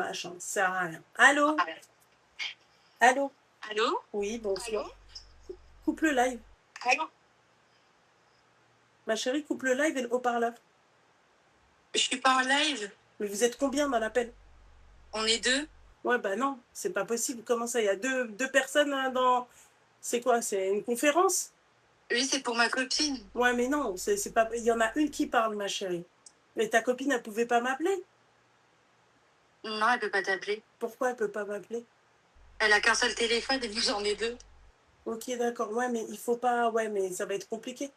Machin, ça sert à rien. Allô? Allô? Allô? Oui, bonsoir. Allô? Coupe le live. Allô? Ma chérie, coupe le live et le haut-parleur. Je suis pas en live. Mais vous êtes combien dans l'appel? On est deux. Ouais, bah non, c'est pas possible. Comment ça? Il y a deux personnes dans. C'est quoi? C'est une conférence? Oui, c'est pour ma copine. Ouais, mais non, c'est pas. Il y en a une qui parle, ma chérie. Mais ta copine, elle pouvait pas m'appeler? Non, elle peut pas t'appeler. Pourquoi elle peut pas m'appeler? Elle a qu'un seul téléphone et nous j'en ai deux. Ok, d'accord. Ouais, mais il faut pas. Ouais, mais ça va être compliqué.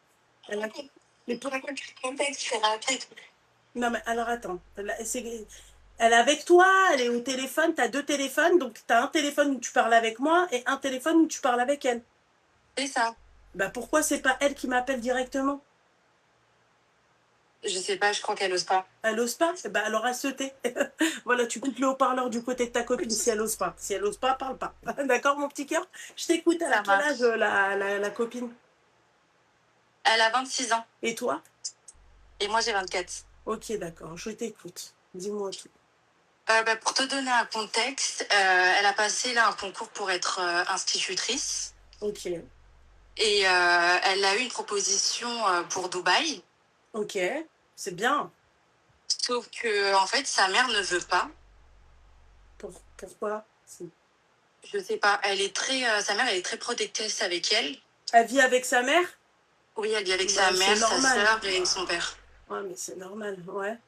Elle a... Mais pour... Contexte, c'est rapide. Non, mais alors attends. Elle est avec toi, elle est au téléphone, t'as deux téléphones, donc t'as un téléphone où tu parles avec moi et un téléphone où tu parles avec elle. C'est ça. Bah pourquoi c'est pas elle qui m'appelle directement? Je sais pas, je crois qu'elle ose pas. Elle ose pas? Bah alors elle se tait. Voilà, tu coupes le haut-parleur du côté de ta copine si elle ose pas. Si elle ose pas, parle pas. D'accord, mon petit cœur? Je t'écoute. Elle a Ça quel marche. âge, la copine? Elle a 26 ans. Et toi? Et moi j'ai 24. Ok, d'accord, je t'écoute. Dis-moi tout. Pour te donner un contexte, elle a passé là un concours pour être institutrice. Ok. Et elle a eu une proposition pour Dubaï. Ok, c'est bien. Sauf que en fait, sa mère ne veut pas. Pourquoi? Je sais pas. Elle est sa mère, elle est très protectrice avec elle. Elle vit avec sa mère? Oui, elle vit avec Bah, sa mère, sa normal. sœur et son père. Ouais, mais c'est normal, ouais.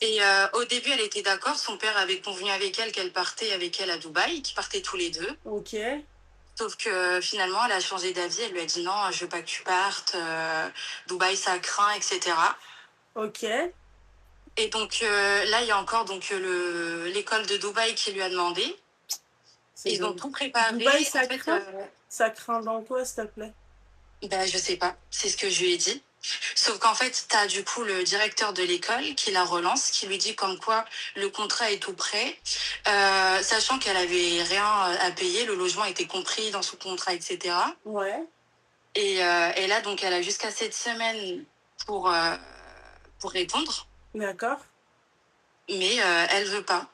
Et au début, elle était d'accord. Son père avait convenu avec elle qu'elle partait avec elle à Dubaï, qu'ils partaient tous les deux. Ok. Sauf que finalement, elle a changé d'avis. Elle lui a dit non, je veux pas que tu partes. Dubaï, ça craint, etc. Ok. Et donc là, il y a encore l'école de Dubaï qui lui a demandé. Ils ont tout préparé. Dubaï, ça en fait, craint? Ça craint dans quoi, s'il te plaît? Ben, je sais pas. C'est ce que je lui ai dit. Sauf qu'en fait, tu as du coup le directeur de l'école qui la relance, qui lui dit comme quoi le contrat est tout prêt, sachant qu'elle avait rien à payer, le logement était compris dans son contrat, etc. Ouais. Et là, donc, elle a jusqu'à cette semaine pour répondre, D'accord. mais elle veut pas.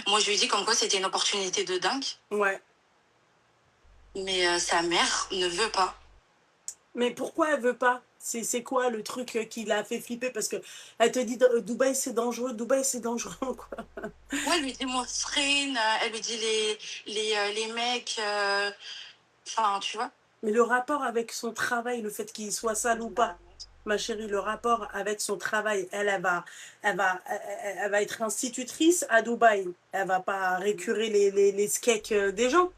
Moi, je lui ai dit comme quoi c'était une opportunité de dingue, Ouais. mais sa mère ne veut pas. Mais pourquoi elle veut pas? C'est quoi le truc qui l'a fait flipper? Parce que elle te dit Dubaï c'est dangereux, Dubaï c'est dangereux, quoi. Ouais, elle lui dit Mousserine, elle lui dit les mecs, enfin, tu vois. Mais le rapport avec son travail, le fait qu'il soit sale ou pas, ma chérie, le rapport avec son travail, elle va être institutrice à Dubaï. Elle va pas récurer les skeks des gens.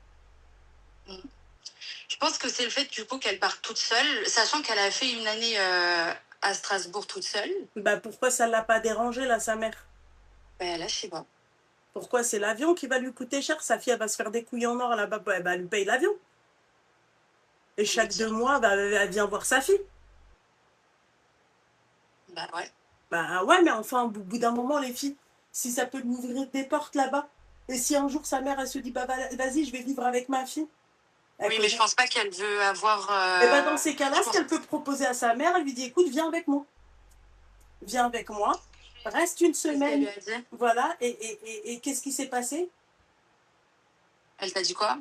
Je pense que c'est le fait du coup qu'elle part toute seule, sachant qu'elle a fait une année à Strasbourg toute seule. Bah pourquoi ça l'a pas dérangé là, sa mère? Ben là, je sais pas. Pourquoi c'est l'avion qui va lui coûter cher? Sa fille, elle va se faire des couilles en or là-bas, elle lui paye l'avion. Et chaque 2 mois, elle vient voir sa fille. Bah ouais. Bah ouais, mais enfin, au bout d'un moment, les filles, si ça peut lui ouvrir des portes là-bas, et si un jour sa mère, elle se dit, bah vas-y, je vais vivre avec ma fille. Oui, mais je pense pas qu'elle veut avoir. Et bah dans ces cas-là, ce qu'elle peut proposer à sa mère, elle lui dit, écoute, viens avec moi. Viens avec moi, reste une semaine. Qu'est-ce qu'elle lui a dit? Voilà, et qu'est-ce qui s'est passé? Elle t'a dit quoi?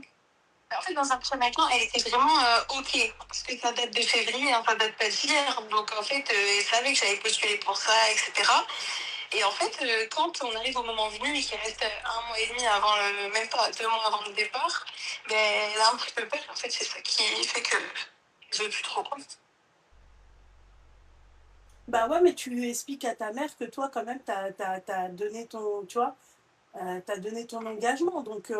En fait, dans un premier temps, elle était vraiment OK. Parce que ça date de février, hein, ça date pas d'hier. Donc, en fait, elle savait que j'avais postulé pour ça, etc. Et en fait, quand on arrive au moment venu et qu'il reste 1 mois et demi avant même pas 2 mois avant le départ, ben, elle a un petit peu peur. En fait, c'est ça qui fait que je veux plus trop. Bah ouais, mais tu lui expliques à ta mère que toi, quand même, t'as donné ton, tu vois, t'as donné ton engagement, donc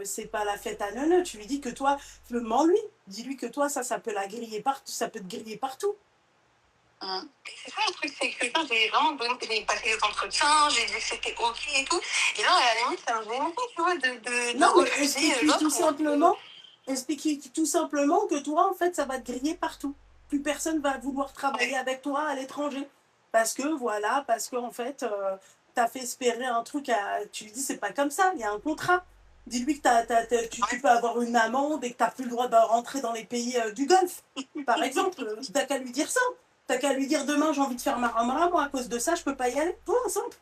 c'est pas la fête à neuneu. Tu lui dis que toi, mens-lui. Dis-lui que toi, ça peut la griller partout, ça peut te griller partout. C'est ça le truc, c'est que quand j'ai vraiment j'ai passé les entretiens, j'ai dit que c'était OK et tout. Et là, à la limite, ça me gênait, tu vois, Non, mais refuser explique-lui tout simplement que toi, en fait, ça va te griller partout. Plus personne va vouloir travailler avec toi à l'étranger. Parce que, voilà, parce que, en fait, t'as fait espérer un truc tu lui dis, c'est pas comme ça, il y a un contrat. Dis-lui que tu peux avoir une amende et que t'as plus le droit de rentrer dans les pays du Golfe, par exemple. T'as qu'à lui dire ça. T'as qu'à lui dire demain, j'ai envie de faire Maramara, moi, à cause de ça, je peux pas y aller. Point, simple.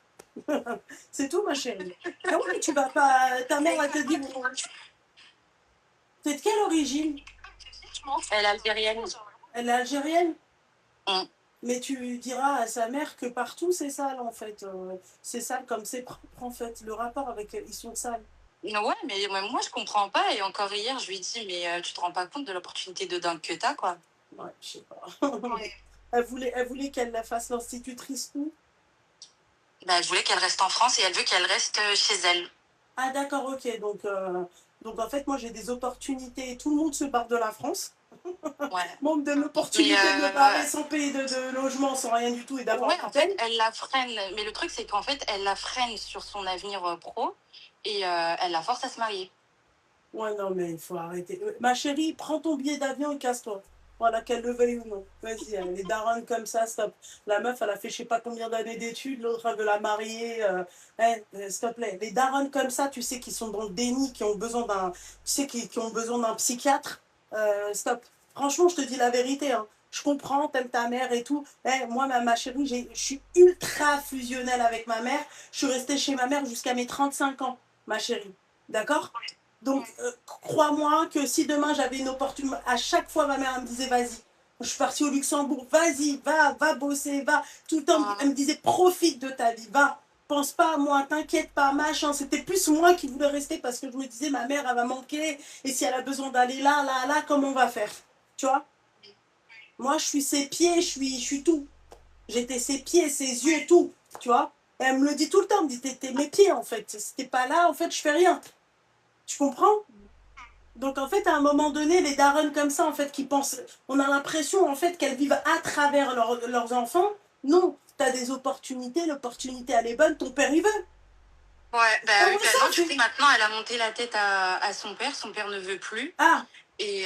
C'est tout, ma chérie. Ah oui, tu vas pas. Ta mère, elle te dit, bon, t'es de quelle origine? Elle est algérienne. Elle est algérienne? Mm. Mais tu diras à sa mère que partout c'est sale en fait. C'est sale comme c'est propre en fait. Le rapport avec ils sont sales. Ouais, mais moi, je comprends pas. Et encore hier, je lui dis, mais tu te rends pas compte de l'opportunité de dingue que t'as, quoi. Ouais, je sais pas. Ouais. Elle voulait qu'elle la fasse l'institutrice où? Bah, je voulais qu'elle reste en France et elle veut qu'elle reste chez elle. Ah d'accord, ok. Donc en fait, moi j'ai des opportunités. Tout le monde se barre de la France. Ouais. Moi, on me donne Mais l'opportunité de me barrer sans payer de logement, sans rien du tout et d'avoir ouais, un en fait, hôtel. elle la freine. Mais le truc, c'est qu'en fait, elle la freine sur son avenir pro et elle la force à se marier. Ouais, non, mais il faut arrêter. Ma chérie, prends ton billet d'avion et casse-toi. Voilà, qu'elle le veuille ou non. Vas-y, hein, les darons comme ça, stop. La meuf, elle a fait je sais pas combien d'années d'études, l'autre, elle veut la marier. S'il te plaît. Les darons comme ça, tu sais, qui sont dans le déni, qui ont besoin d'un. Tu sais, qui ont besoin d'un psychiatre. Stop. Franchement, je te dis la vérité. Hein. Je comprends, t'aimes ta mère et tout. Moi, ma chérie, je suis ultra fusionnelle avec ma mère. Je suis restée chez ma mère jusqu'à mes 35 ans, ma chérie. D'accord? Donc, crois-moi que si demain j'avais une opportunité, à chaque fois ma mère me disait vas-y. Je suis partie au Luxembourg, vas-y, va bosser, va. Tout le temps, elle me disait profite de ta vie, va. Pense pas à moi, t'inquiète pas, machin. C'était plus moi qui voulais rester parce que je me disais ma mère, elle va manquer. Et si elle a besoin d'aller là, là, là, comment on va faire? Tu vois? Moi, je suis ses pieds, je suis tout. J'étais ses pieds, ses yeux, tout. Tu vois? Et elle me le dit tout le temps, elle me dit t'es mes pieds en fait. Si t'es pas là, en fait, je fais rien. Tu comprends? Donc en fait, à un moment donné, les darons comme ça, en fait, qui pensent, on a l'impression en fait qu'elles vivent à travers leurs enfants. Non, t'as des opportunités, l'opportunité elle est bonne, ton père il veut. Ouais, bah Ah oui, ouais, bah ça, non, du coup, maintenant, elle a monté la tête à son père ne veut plus. Ah, Et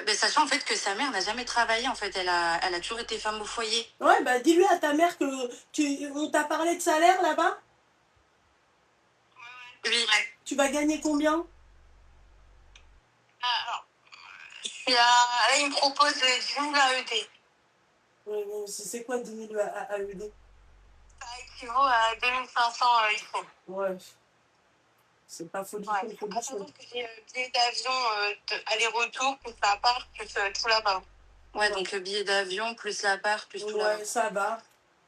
bah, sachant en fait que sa mère n'a jamais travaillé, en fait, elle a toujours été femme au foyer. ouais, bah dis-lui à ta mère que on t'a parlé de salaire là-bas. Oui, ouais. Tu vas gagner combien? Alors, là, il me propose 10 000 AED. C'est quoi 10 000 AED? Ça équivaut à 2500 iPhone. Ouais, c'est pas folie. Ouais. Sachant que j'ai billet d'avion aller-retour, plus la part, plus tout là-bas. Ouais, donc le billet d'avion, plus la part, plus tout là-bas. Ouais, ça va.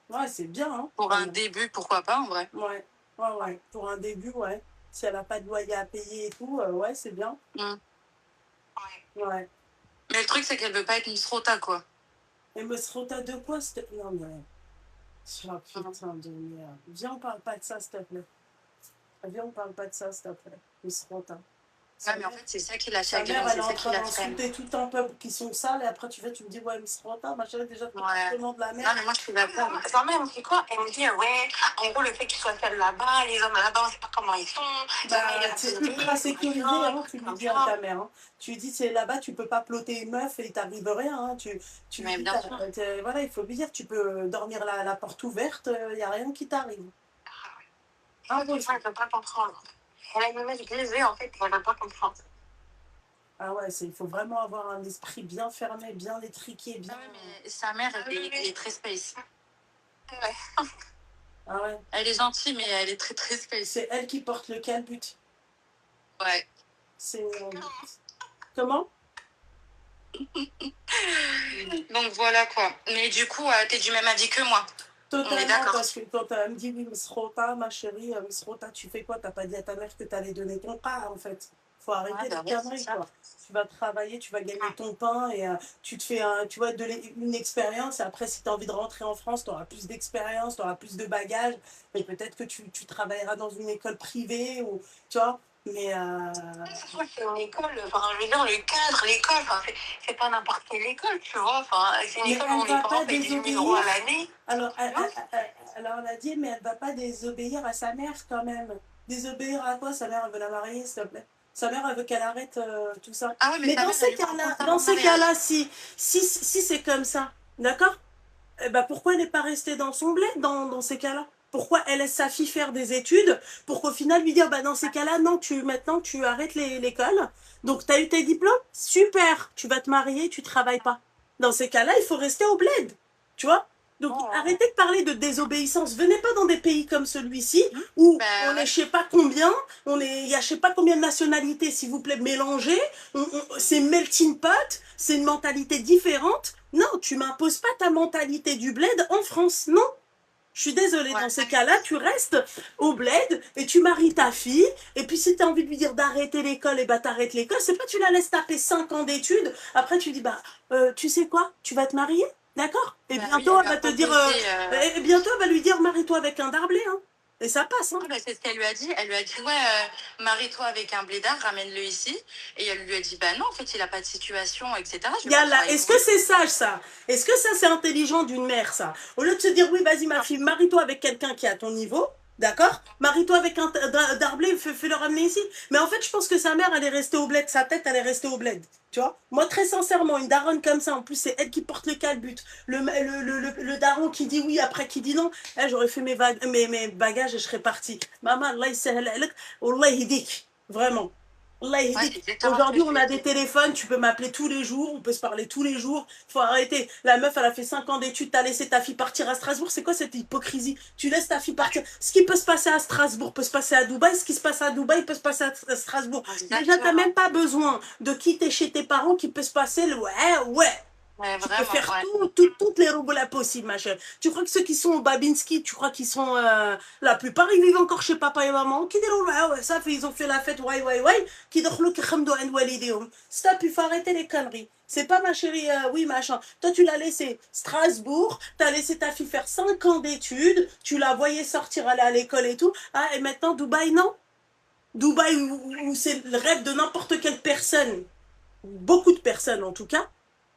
Ouais, c'est bien, hein. Pour un début, pourquoi pas, en vrai. Ouais, ouais. Pour un début, ouais. Si elle n'a pas de loyer à payer et tout, ouais, c'est bien. Ouais. Mais le truc, c'est qu'elle veut pas être Miss Rota, quoi. Et me Rota de quoi? Non, mais. Oh, putain de merde. Viens, on parle pas de ça, s'il te plaît. Viens, on parle pas de ça, s'il te plaît. Miss Rota. Ouais, mais en fait, c'est ça qui la Sa chagrine, mère, elle est c'est en ça qui train la freine. d'insulter tout un peuple qui sont sales, et après tu me dis, ouais, Miss Rota, machin, déjà, le comportement de la mère. Non, mais moi, je suis d'accord. Sa mère, elle me dit quoi? Elle me dit, ouais, en gros, le fait qu'ils soient seuls là-bas, les hommes là-bas, on sait pas comment ils sont. Bah, c'est ultra sécurisé, hein, tu lui dis à ta mère. Hein. Tu lui dis, c'est là-bas, tu peux pas ploter une meuf et il t'arrive rien. Hein. Tu lui Mais dis, bien sûr. voilà, il faut lui dire, tu peux dormir la porte ouverte, il n'y a rien qui t'arrive. Ah oui, ça, elle peut pas comprendre. Elle a une image grisée, en fait, elle peut pas comprendre. Ah ouais, il faut vraiment avoir un esprit bien fermé, bien étriqué, bien. Ah ouais, mais sa mère, elle est très space. Ouais. Ah ouais. Elle est gentille, mais elle est très très space. C'est elle qui porte le calbut. Ouais. C'est. Comment? Donc voilà quoi. Mais du coup, t'es du même avis que moi. Totalement, parce que quand elle me dit oui, Miss Rota, ma chérie, Miss Rota, tu fais quoi? T'as pas dit à ta mère que t'allais donner ton pain, en fait. Faut arrêter les conneries, quoi. Tu vas travailler, tu vas gagner ton pain et tu te fais tu vois, une expérience. Et après, si tu as envie de rentrer en France, tu auras plus d'expérience, tu auras plus de bagages. Et peut-être que tu travailleras dans une école privée ou, tu vois. Mais. C'est une école, enfin, je veux dire, le cadre, l'école, enfin, c'est pas n'importe quelle école, tu vois. Enfin, c'est une école où les parents payent 18 000 € à l'année. Alors, on a dit, mais elle va pas désobéir à sa mère quand même. Désobéir à quoi? Sa mère, elle veut la marier, s'il te plaît. Sa mère, elle veut qu'elle arrête tout ça. Ah oui, mais dans ces cas-là, si c'est comme ça, d'accord? Eh ben, pourquoi elle n'est pas restée dans son bled dans ces cas-là? Pourquoi elle laisse sa fille faire des études pour qu'au final lui dire, bah, dans ces cas-là, non, maintenant tu arrêtes l'école. Donc tu as eu tes diplômes? Super, tu vas te marier, tu travailles pas. Dans ces cas-là, il faut rester au bled. Tu vois? Donc, Oh. arrêtez de parler de désobéissance. Venez pas dans des pays comme celui-ci où on est Ouais. je sais pas combien, il y a je sais pas combien de nationalités, s'il vous plaît, mélangées. C'est melting pot, c'est une mentalité différente. Non, tu m'imposes pas ta mentalité du bled en France. Non. Je suis désolée, Ouais. dans ces cas-là, tu restes au bled et tu maries ta fille. Et puis, si tu as envie de lui dire d'arrêter l'école, et bah t'arrêtes l'école. C'est pas tu la laisses taper 5 ans d'études. Après, tu dis, bah, tu sais quoi, tu vas te marier, d'accord. Et Bah oui, bientôt, elle elle lui a va te dire, proposé. et bientôt, elle va lui dire, marie-toi avec un darblé, hein. Et ça passe, hein. Ah bah, c'est ce qu'elle lui a dit. Elle lui a dit, ouais, marie-toi avec un blédard, ramène-le ici. Et elle lui a dit, bah non, en fait, il a pas de situation, etc. Je vais pas Yallah, travailler est-ce pour que lui. c'est sage ça? Est-ce que ça c'est intelligent d'une mère ça? Au lieu de se dire oui vas-y ma fille, marie-toi avec quelqu'un qui est à ton niveau, d'accord? Marie-toi avec un darblé, fais-le ramener ici. Mais en fait je pense que sa mère elle est restée au bled, sa tête elle est restée au bled. Tu vois? Moi très sincèrement, une daronne comme ça, en plus c'est elle qui porte le calbut. Le daron qui dit oui après qui dit non, eh, j'aurais fait mes bagages et je serais partie. Maman, Allah yissahel alek, Allah yhidik. Vraiment. Allah Ouais, c'est yhidik. exactement ce que Aujourd'hui, je on lui a ai des dit. téléphones, tu peux m'appeler tous les jours, on peut se parler tous les jours. Faut arrêter. La meuf, elle a fait 5 ans d'études, t'as laissé ta fille partir à Strasbourg. C'est quoi cette hypocrisie? Tu laisses ta fille partir. Ce qui peut se passer à Strasbourg peut se passer à Dubaï. Ce qui se passe à Dubaï peut se passer à Strasbourg. Déjà, t'as Exactement. même pas besoin de quitter chez tes parents qui peut se passer le ouais, ouais. Ouais, Tu peux vraiment, faire ouais. toutes les robots possibles, ma chère. Tu crois que ceux qui sont au Babinski, tu crois qu'ils sont. La plupart, ils vivent encore chez papa et maman. Qui diront, ah ouais, ça fait, ils ont fait la fête, ouais. Qui dorment qui khamdou an walideum. Stop, il faut arrêter les conneries. C'est pas ma chérie, oui, machin. Toi, tu l'as laissé Strasbourg, t'as laissé ta fille faire 5 ans d'études, tu la voyais sortir, aller à l'école et tout. Ah, et maintenant, Dubaï, non? Dubaï, où c'est le rêve de n'importe quelle personne, beaucoup de personnes en tout cas.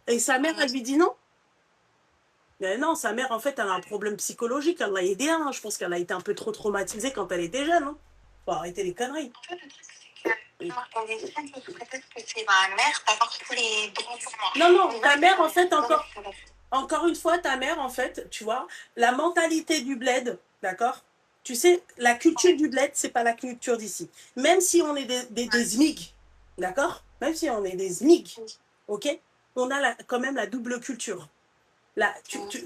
Et sa mère, elle lui dit non. Mais non, sa mère, en fait, elle a un problème psychologique. Elle l'a aidée, hein. Je pense qu'elle a été un peu trop traumatisée quand elle était jeune. Hein. Faut arrêter les conneries. En fait, le truc, c'est que genre, elle est fan sous prétexte que c'est ma mère, d'avoir tous les droits sur moi. Non, Mais ta là, mère, en fait, c'est encore une fois, ta mère, en fait, tu vois, la mentalité du bled, d'accord? Tu sais, la culture du bled, c'est pas la culture d'ici. Même si on est des SMIG, d'accord? Même si on est des SMIG, ok? On a quand même la double culture. Là,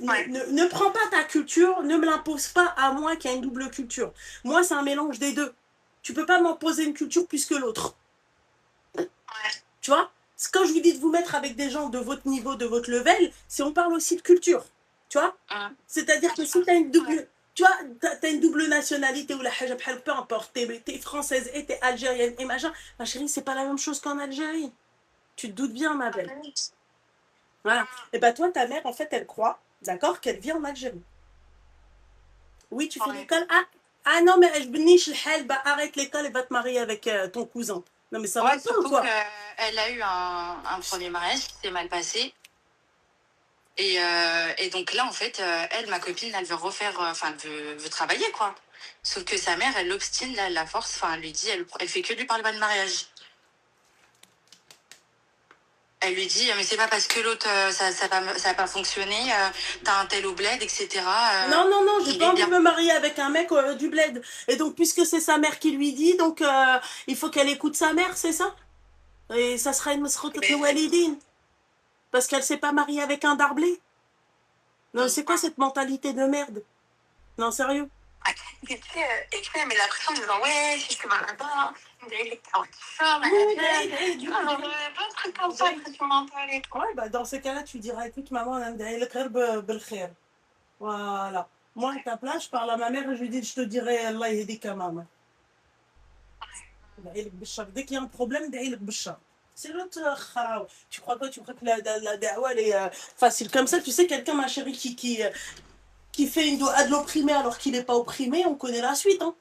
ouais. ne prends pas ta culture, ne me l'impose pas à moi qui a une double culture. Moi, c'est un mélange des deux. Tu peux pas m'imposer une culture plus que l'autre. Ouais. Tu vois? Quand je vous dis de vous mettre avec des gens de votre niveau, de votre level, c'est on parle aussi de culture. Tu vois? C'est-à-dire que si tu as une double. Tu vois, t'as une double nationalité ou la hajab, peu importe, t'es française et t'es algérienne et machin, ma chérie, c'est pas la même chose qu'en Algérie. Tu te doutes bien, ma belle. Voilà. Et ben toi, ta mère, en fait, elle croit, d'accord, qu'elle vit en Algérie. Oui, tu fais Ouais. l'école. Ah non, mais je beniche le hal, bah arrête l'école et va te marier avec ton cousin. Non, mais ça va Ouais, pas ou surtout quoi? qu'elle a eu un premier mariage qui s'est mal passé. Et donc là, en fait, elle, ma copine, elle veut refaire, enfin, veut travailler, quoi. Sauf que sa mère, elle l'obstine, là, elle la force, enfin, elle lui dit, elle fait que lui parler de mariage. Elle lui dit, mais c'est pas parce que l'autre, ça va pas fonctionner, t'as un tel au bled, etc. Non, j'ai il pas est envie de bien. me marier avec un mec du bled. Et donc, puisque c'est sa mère qui lui dit, donc il faut qu'elle écoute sa mère, c'est ça? Et ça sera une masrotat walidine. Parce qu'elle s'est pas mariée avec un darblé. Non, c'est quoi cette mentalité de merde? Non, sérieux? Et tu sais, elle met la pression en disant, ouais, si je te marie pas, vous avez les carottes qui sortent, tu vois, genre, plein de trucs comme ça, pression mentale et tout. Ouais, bah dans ces cas-là, tu diras, écoute, maman, on a le khair bel khair. Voilà. Moi, à ta place, je parle à ma mère et je lui dis, je te dirais, Allah yahdik à maman. Dès qu'il y a un problème, c'est l'autre kharaw. Tu crois quoi? Tu crois que la da'wa, elle est facile comme ça? Tu sais, quelqu'un, ma chérie, qui fait une doua de l'opprimé alors qu'il n'est pas opprimé, on connaît la suite. Hein.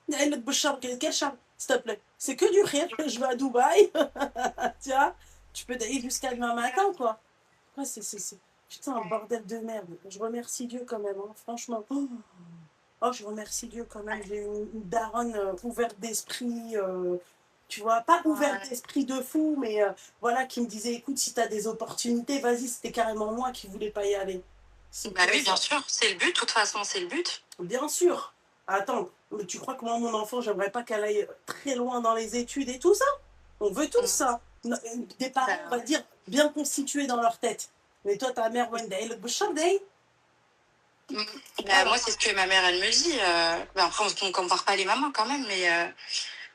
Quel charme, s'il te plaît? C'est que du rire. Je vais à Dubaï. Tu vois? Tu peux d'aller jusqu'à demain matin, quoi. Ouais, putain, un bordel de merde. Je remercie Dieu quand même, hein, franchement. Oh, je remercie Dieu quand même. J'ai une daronne ouverte d'esprit. Tu vois, pas ouverte d'esprit de fou, mais voilà, qui me disait, écoute, si t'as des opportunités, vas-y, c'était carrément moi qui voulais pas y aller. Bah oui, bien sûr, c'est le but, de toute façon, c'est le but. Bien sûr. Attends, mais tu crois que moi, mon enfant, j'aimerais pas qu'elle aille très loin dans les études et tout ça? On veut tout ça. Des parents, on va dire, bien constitués dans leur tête. Mais toi, ta mère, Wendy, le bouchard, Mm. Voilà. Moi, c'est ce que ma mère, elle me dit. Après, on ne compare pas les mamans quand même, mais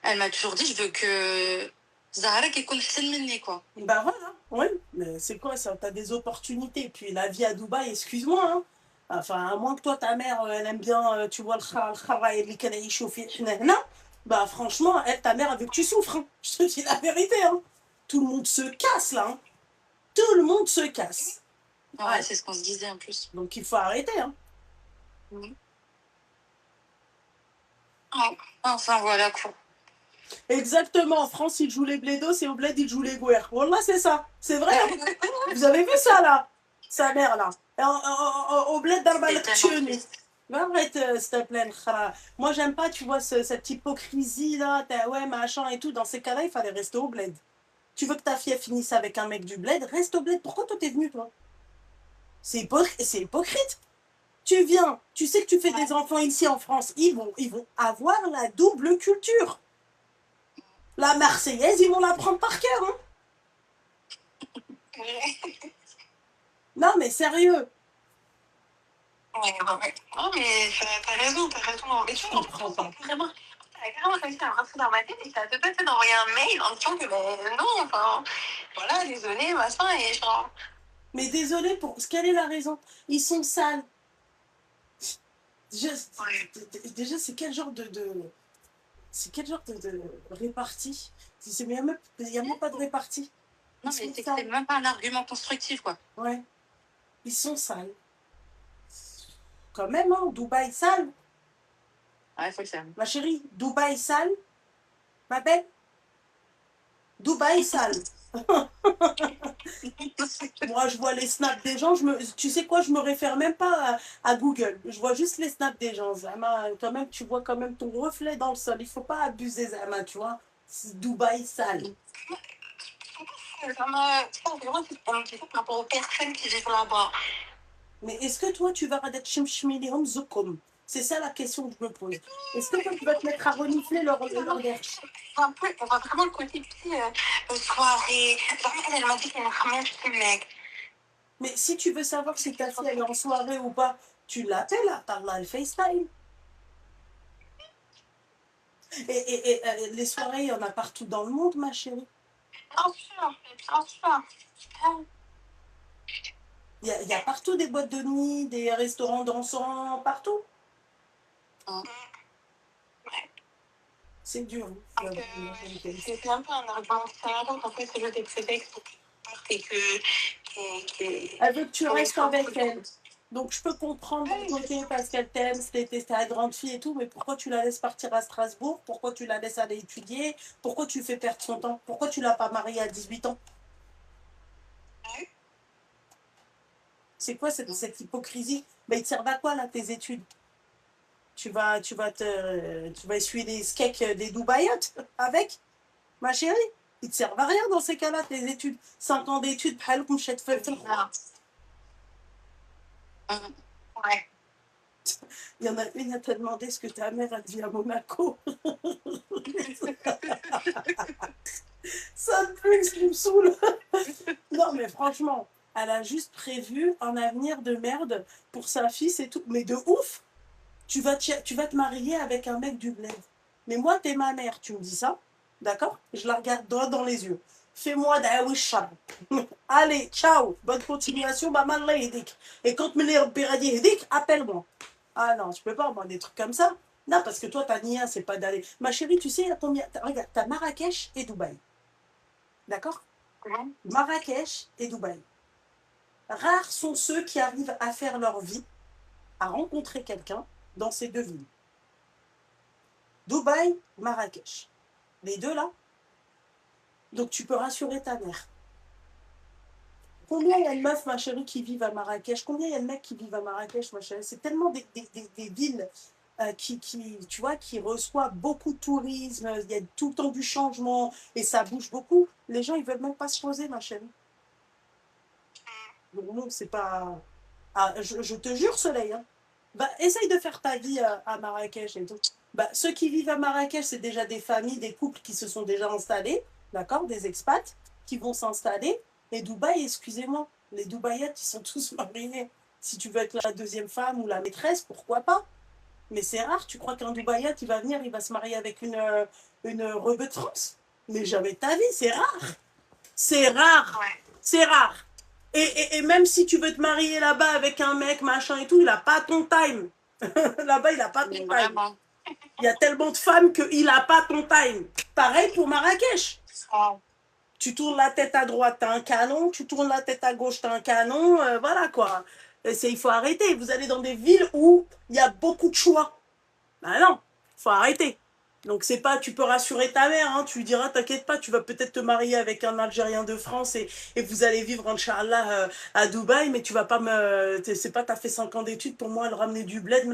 elle m'a toujours dit, je veux que Zahra qui connaisse minni, quoi. Ben voilà, oui, mais c'est quoi ça? T'as des opportunités. Puis la vie à Dubaï, excuse-moi, hein. Enfin, à moins que toi, ta mère, elle aime bien, tu vois, le travail, اللي كان يعيشوا فيه حنا هنا. Bah franchement, elle, ta mère, elle veut que tu souffres, hein. Je te dis la vérité, hein. Tout le monde se casse, là, hein. Tout le monde se casse. Ouais, Ouais. c'est ce qu'on se disait en plus. Donc il faut arrêter, hein. Mm. Ouais. Enfin, voilà, quoi. Exactement, en France, ils jouent les blédos, et au bled, ils jouent les gouères. Wallah, c'est ça. C'est vrai, hein. Vous avez vu ça, là? Sa mère, là. Au bled d'Arba C'est tellement triste. Va arrête, s'il te plaît, Khara. Moi, j'aime pas, tu vois, cette hypocrisie là, ouais, machin et tout. Dans ces cas-là, il fallait rester au bled. Tu veux que ta fille finisse avec un mec du bled, reste au bled. Pourquoi toi t'es venu, toi? C'est hypocrite. Tu viens, tu sais que tu fais des enfants ici en France, ils vont avoir la double culture. La Marseillaise, ils vont la prendre par cœur, hein. Non, mais sérieux. Ouais, bah ouais. Non, mais t'as raison, t'as raison. Mais tu vois, comprends pas. T'as carrément réussi à rentrer dans ma tête et t'as peut-être d'envoyer un mail en disant que ben non, enfin, voilà, désolé, machin, et genre. Mais désolé pour. Quelle est la raison? Ils sont sales. Déjà, déjà c'est quel genre c'est quel genre de répartie? Il n'y a même pas de répartie. Non, mais c'est que c'est même pas un argument constructif, quoi. Ouais. Ils sont sales. Quand même, hein, Dubaï sale. Ouais, faut le faire. Ma chérie, Dubaï sale. Ma belle. Dubaï sale. Moi, je vois les snaps des gens, tu sais quoi, je me réfère même pas à Google. Je vois juste les snaps des gens. Zama, quand même, tu vois quand même ton reflet dans le sol. Il faut pas abuser, Zama, tu vois. C'est Dubaï sale. Par rapport aux personnes qui vivent là-bas. Mais est-ce que toi, tu vas regarder Chimchmilium Zokom? C'est ça la question que je me pose. Est-ce que toi, tu vas te mettre à renifler leur derche? Un peu, on voit vraiment le côté petit soirée. Elle m'a dit qu'elle a un petit mec. Mais si tu veux savoir si ta fille elle est en soirée ou pas, tu l'appelles à parler le FaceTime. Et les soirées, il y en a partout dans le monde, ma chérie. Bien sûr, bien sûr. Il y a partout des boîtes de nuit, des restaurants dansants, partout. Ouais. C'est dur. Donc, c'est un peu un argument extérieur, en fait, c'est juste des prétextes pour et elle veut que tu restes avec elle. Donc je peux comprendre d'un côté parce qu'elle t'aime, c'était ta grande fille et tout, mais pourquoi tu la laisses partir à Strasbourg? Pourquoi tu la laisses aller étudier? Pourquoi tu fais perdre son temps? Pourquoi tu l'as pas mariée à 18 ans? C'est quoi cette hypocrisie? Mais il te sert à quoi là tes études? Tu vas essuyer des skeks des Dubaïotes avec, ma chérie? Ils te servent à rien dans ces cas-là, tes études. 5 ans d'études, Ouais. il y en a une à te demander ce que ta mère a dit à Monaco. Ça de plus, qui me saoule. Non, mais franchement, elle a juste prévu un avenir de merde pour sa fille, c'est tout. Mais de ouf! Tu vas te marier avec un mec du bled. Mais moi, t'es ma mère, tu me dis ça, d'accord? Je la regarde droit dans les yeux. Fais-moi d'Aouisham. Allez, ciao, bonne continuation, maman Allah yehdik. Et quand me Rabbi yehdik, appelle-moi. Ah non, je peux pas, moi, des trucs comme ça. Non, parce que toi, ta nia, c'est pas d'aller. Ma chérie, tu sais, regarde, t'as Marrakech et Dubaï. D'accord? Marrakech et Dubaï. Rares sont ceux qui arrivent à faire leur vie, à rencontrer quelqu'un dans ces deux villes. Dubaï, Marrakech. Les deux là. Donc tu peux rassurer ta mère. Combien il y a de meufs, ma chérie, qui vivent à Marrakech? Combien il y a de mecs qui vivent à Marrakech, ma chérie? C'est tellement des villes tu vois, qui reçoivent beaucoup de tourisme, il y a tout le temps du changement et ça bouge beaucoup. Les gens, ils veulent même pas se poser, ma chérie. Donc non, c'est pas... Ah, je te jure, Soleil, hein. Bah, essaye de faire ta vie à Marrakech et tout. Bah, ceux qui vivent à Marrakech, c'est déjà des familles, des couples qui se sont déjà installés, d'accord, des expats qui vont s'installer. Et Dubaï, excusez-moi, les Dubaïettes, ils sont tous mariés. Si tu veux être la deuxième femme ou la maîtresse, pourquoi pas? Mais c'est rare, tu crois qu'un Dubaïat, il va venir, il va se marier avec une rebeu de France? Mais jamais de ta vie, c'est rare. C'est rare. Ouais. C'est rare. Et même si tu veux te marier là-bas avec un mec, machin et tout, il n'a pas ton time. Là-bas, il n'a pas ton Mais time. vraiment. Il y a tellement de femmes qu'il n'a pas ton time. Pareil pour Marrakech. Oh. Tu tournes la tête à droite, t'as un canon. Tu tournes la tête à gauche, t'as un canon. Voilà quoi. Il faut arrêter. Vous allez dans des villes où il y a beaucoup de choix. Ben non, il faut arrêter. Donc c'est pas, tu peux rassurer ta mère, hein, tu lui diras, t'inquiète pas, tu vas peut-être te marier avec un Algérien de France et vous allez vivre, Inch'Allah, à Dubaï, mais tu vas pas me, c'est pas, t'as fait 5 ans d'études pour moi, le ramener du bled,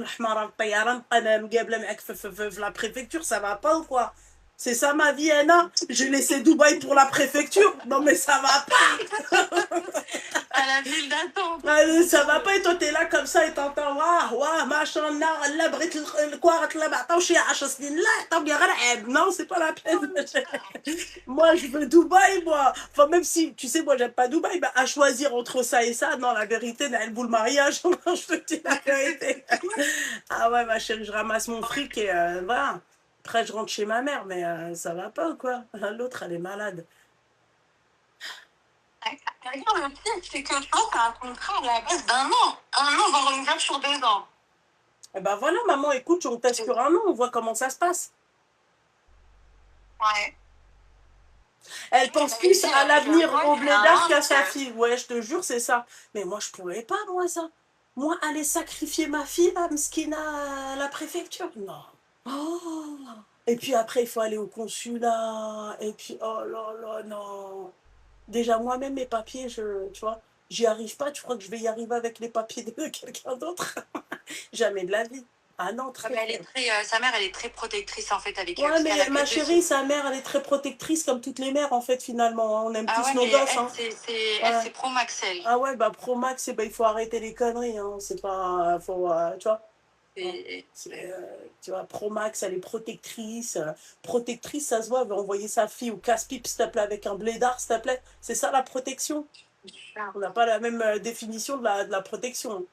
la préfecture, ça va pas ou quoi? C'est ça ma vie, Anna? J'ai laissé Dubaï pour la préfecture? Non mais ça va pas! À la ville d'attente. Ça va pas et toi t'es là comme ça et t'entends waouh waouh machin là بريت الكوارت لا بعطاو شي 10 سنين لا عطاو غير عيب non c'est pas la peine. Moi je veux Dubaï moi, enfin même si tu sais moi j'aime pas Dubaï, bah, à choisir entre ça et ça, non la vérité elle boule le mariage. Non, je te dis la vérité. Ah ouais ma chérie, je ramasse mon fric et voilà, après je rentre chez ma mère, mais ça va pas ou quoi? L'autre elle est malade. Regarde, le pire, c'est que toi, t'as un contrat à la base d'un an. Un an, voire renouvelable sur 2 ans. Et ben voilà maman, écoute, on teste sur un an, on voit comment ça se passe. Ouais. Elle pense plus à l'avenir au blédard qu'à sa ça. fille. Ouais, je te jure, c'est ça. Mais moi, je pourrais pas, moi, ça. Moi, aller sacrifier ma fille, là, Mskina, à la préfecture. Non. Oh. Et puis après, il faut aller au consulat. Et puis, oh là là, non. Déjà, moi-même, mes papiers, tu vois, j'y arrive pas. Tu crois que je vais y arriver avec les papiers de quelqu'un d'autre? Jamais de la vie. Ah non, Ouais, très mais elle est faible. très, sa mère, elle est très protectrice en fait avec elle, Ouais, parce qu'elle mais a ma que deux chérie, filles. sa mère, elle est très protectrice comme toutes les mères, en fait, finalement, hein. On aime Ah tous ouais, nos mais gosses, elle, hein. elle, Ouais. c'est pro Max, elle. Ah ouais, bah Pro Max, il faut arrêter les conneries, hein. C'est pas, faut, tu vois. Hein. Et, Tu vois, Pro Max, elle est protectrice. Protectrice, ça se voit, elle va envoyer sa fille au casse-pipe, s'il te plaît, avec un blédard, s'il te plaît. C'est ça la protection. On n'a pas la même définition de la protection.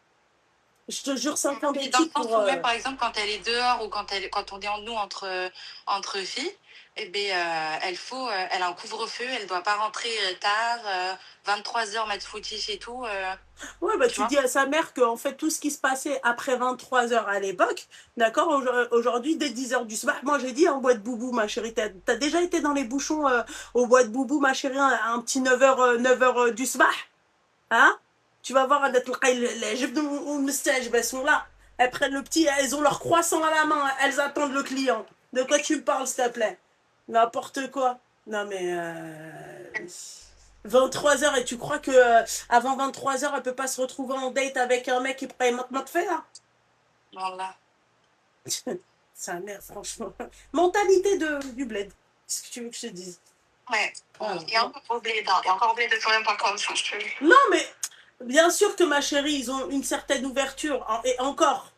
Je te jure, 5 ans mais dans le d'études sens pour. où même par exemple quand elle est dehors ou quand on est en nous entre filles, eh ben elle a un couvre-feu, elle doit pas rentrer tard, 23 h mettre footiche et tout, Ouais, bah tu tu vois. dis à sa mère que en fait tout ce qui se passait après 23 heures à l'époque, d'accord, aujourd'hui dès 10 heures du soir, moi j'ai dit en boîte boubou ma chérie, t'as déjà été dans les bouchons au boîte boubou ma chérie, un petit 9 heures 9 heures du soir, hein? Tu vas voir, les jeunes ou message, elles sont là, elles prennent le petit, elles ont leur croissant à la main, elles attendent le client. De quoi tu me parles s'il te plaît? N'importe quoi. Non mais 23 heures et tu crois que avant 23 heures elle peut pas se retrouver en date avec un mec qui pourrait maintenant te faire? Voilà. Sa mère, franchement. Mentalité du bled. Qu'est-ce que tu veux que je te dise? Ouais. Voilà. Et encore au bled, hein. Et encore au bled de quand même pas comme ça, je te le dis. Non, mais bien sûr que ma chérie, ils ont une certaine ouverture, et encore,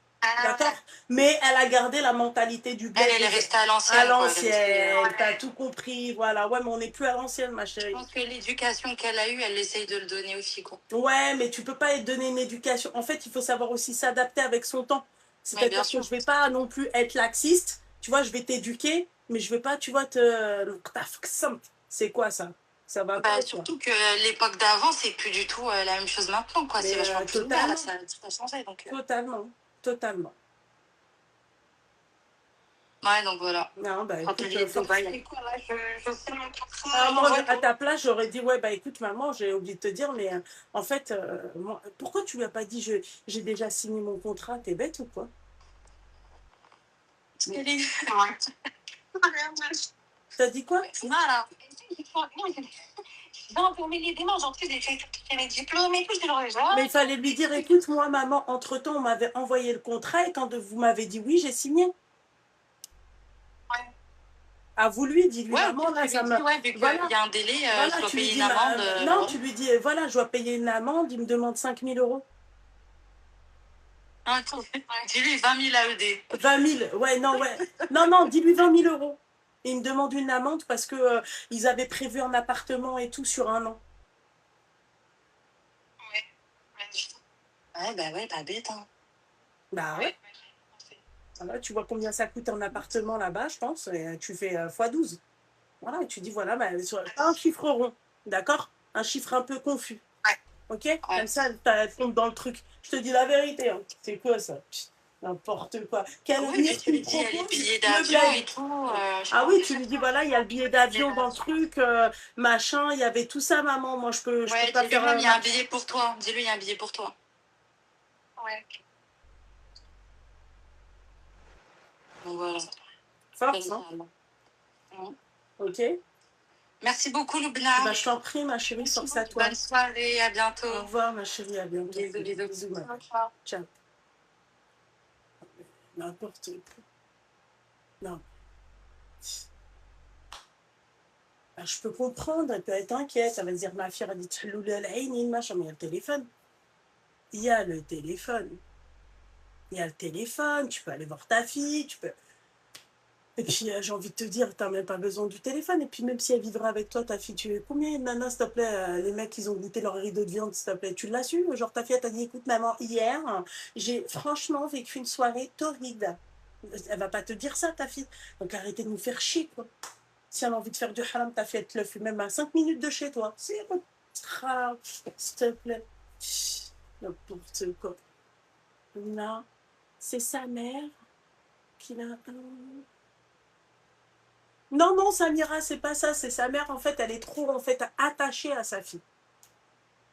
d'accord? Mais elle a gardé la mentalité du bled. Elle est restée à À l'ancienne, quoi. l'ancienne, t'as tout compris, voilà. Ouais, mais on n'est plus à l'ancienne, ma Je chérie. pense que l'éducation qu'elle a eue, elle essaye de le donner aussi, quoi. Ouais, mais tu peux pas donner une éducation. En fait, il faut savoir aussi s'adapter avec son temps. Mais bien C'est-à-dire que sûr. je vais pas non plus être laxiste. Tu vois, je vais t'éduquer, mais je vais pas, tu vois, C'est quoi ça? Ça va pas, Bah, quoi. surtout que l'époque d'avant, c'est plus du tout la même chose maintenant, quoi. C'est Mais vachement plus ouvert, là, totalement, ça a changé, donc. totalement, totalement. Ouais, donc voilà. Non, bah Quand écoute, elle est faut Dubaï. faire. C'est quoi, là, je sais mon contrat, Ah, moi, j'envoie à tout. ta place, j'aurais dit, ouais, bah écoute, maman, j'ai oublié de te dire, mais en fait, pourquoi tu lui as pas dit, j'ai déjà signé mon contrat, t'es bête ou quoi? Elle est. Ouais. T'as dit quoi? Voilà. Non, pour mes démarches, en plus, j'ai fait mes diplômes et tout, je le déjà. Mais il fallait lui dire, écoute, moi, maman, entre-temps, on m'avait envoyé le contrat et quand vous m'avez dit oui, j'ai signé. Ouais. À vous lui, dis-lui, Ouais, maman, là, ça me. ouais, vu qu'il Voilà, y a un délai, voilà, je dois tu lui payer dis, une amende. non, tu lui dis, voilà, je dois payer une amende, il me demande 5 000 euros. Ah, attends, dis-lui 20 000 AED. 20 000, ouais, non, ouais. Non, non, dis-lui 20 000 euros. Il me demande une amende parce que ils avaient prévu un appartement et tout sur un an. Ouais, vas-y. Ouais, pas bête, hein. Bah ouais. Voilà, tu vois combien ça coûte un appartement là-bas, je pense, et tu fais x12. Voilà, et tu dis, voilà, bah, pas un chiffre rond, d'accord? Un chiffre un peu confus, Ouais. ok? Ouais. Comme ça, elle tombe dans le truc. Je te dis la vérité, hein. C'est quoi ça? Psst, n'importe quoi. Quel Oui, puis risque tu tu lui me dis, il y a les proposes? billets Le d'avion bled. et tout. Je Ah pense oui, que tu ça lui dis, coûte voilà, il y a le billet d'avion dans le truc, machin, il y avait tout ça, maman. Moi, je peux Ouais, pas dis-lui faire même, il y a un ma... billet pour toi. Dis-lui, il y a un billet pour toi. Ouais. Donc voilà, comme Force, ça, hein? alors. Mm. Ok? Merci beaucoup, Loubna. Bah, je t'en prie, ma chérie, force à toi. Bonne soirée, à Au bientôt. revoir, ma chérie, à bientôt. Bisous, bisous. Bisous, ma belle. Ciao. Ciao. N'importe quoi. Non. Bah, je peux comprendre, elle peut être inquiète, elle va se dire, ma fille, elle dit, Tchaloula al-Aini, machin, mais il y a le téléphone. Il y a le téléphone. Il y a le téléphone, tu peux aller voir ta fille, tu peux... Et puis, j'ai envie de te dire, t'as même pas besoin du téléphone. Et puis, même si elle vivra avec toi, ta fille, tu... Combien de nanas, s'il te plaît, les mecs, ils ont goûté leur rideau de viande, s'il te plaît, tu l'as su? Genre, ta fille, elle t'a dit, écoute, maman, hier, j'ai franchement vécu une soirée torride. Elle va pas te dire ça, ta fille. Donc, arrêtez de nous faire chier, quoi. Si elle a envie de faire du haram, ta fille, elle te le fait même à 5 minutes de chez toi. C'est grave, s'il te plaît. N'importe quoi. Là, c'est sa mère qui l'a... Non, non, Samira, c'est pas ça. C'est sa mère, en fait, elle est trop, en fait, attachée à sa fille.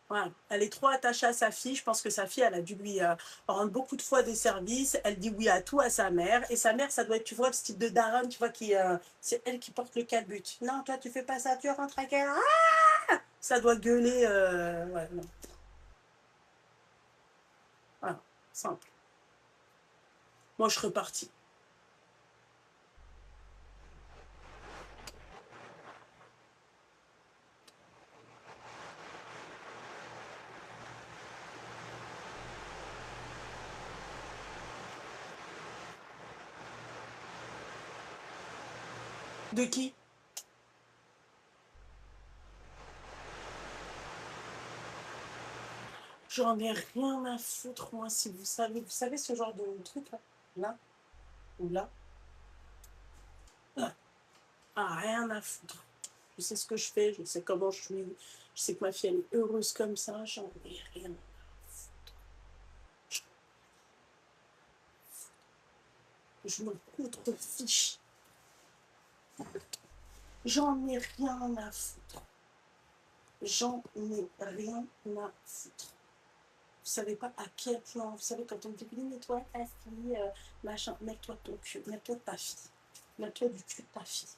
Voilà. Elle est trop attachée à sa fille. Je pense que sa fille, elle a dû lui rendre beaucoup de fois des services. Elle dit oui à tout à sa mère. Et sa mère, ça doit être, tu vois, ce type de daronne, tu vois, qui, c'est elle qui porte le calbut. Non, toi, tu fais pas ça, tu rentres à quelle heure? Ah, ça doit gueuler. Ouais, non. Voilà, simple. Moi, je serais partie. De qui? J'en ai rien à foutre, moi, si vous savez ce genre de truc là, là, ou là, là. Ah, rien à foutre. Je sais ce que je fais, je sais comment je suis, je sais que ma fille elle est heureuse comme ça, j'en ai rien à foutre. Je m'en contrefiche. J'en ai rien à foutre. J'en ai rien à foutre. Vous savez pas à quel point, vous savez, quand on me dit, mets-toi ta fille, machin, mets-toi ton cul, mets-toi ta fille, mets-toi du cul de ta fille.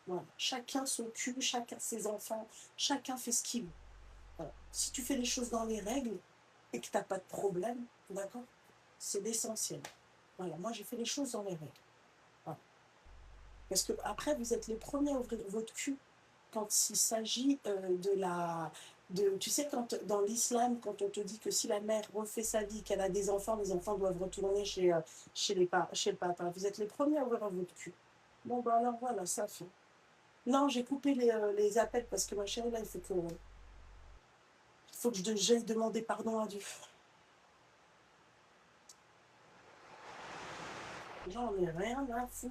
Voilà. Chacun son cul, chacun ses enfants, chacun fait ce qu'il veut. Voilà. Si tu fais les choses dans les règles et que tu n'as pas de problème, d'accord, c'est l'essentiel. Voilà. Moi, j'ai fait les choses dans les règles. Voilà. Parce que après, vous êtes les premiers à ouvrir votre cul quand il s'agit de la... tu sais, quand dans l'islam, quand on te dit que si la mère refait sa vie, qu'elle a des enfants, les enfants doivent retourner chez le papa. Vous êtes les premiers à ouvrir votre cul. Bon, ben alors voilà, ça fait. Non, j'ai coupé les appels parce que ma chérie, là, il faut que j'aille demander pardon à Dieu. J'en ai rien à foutre.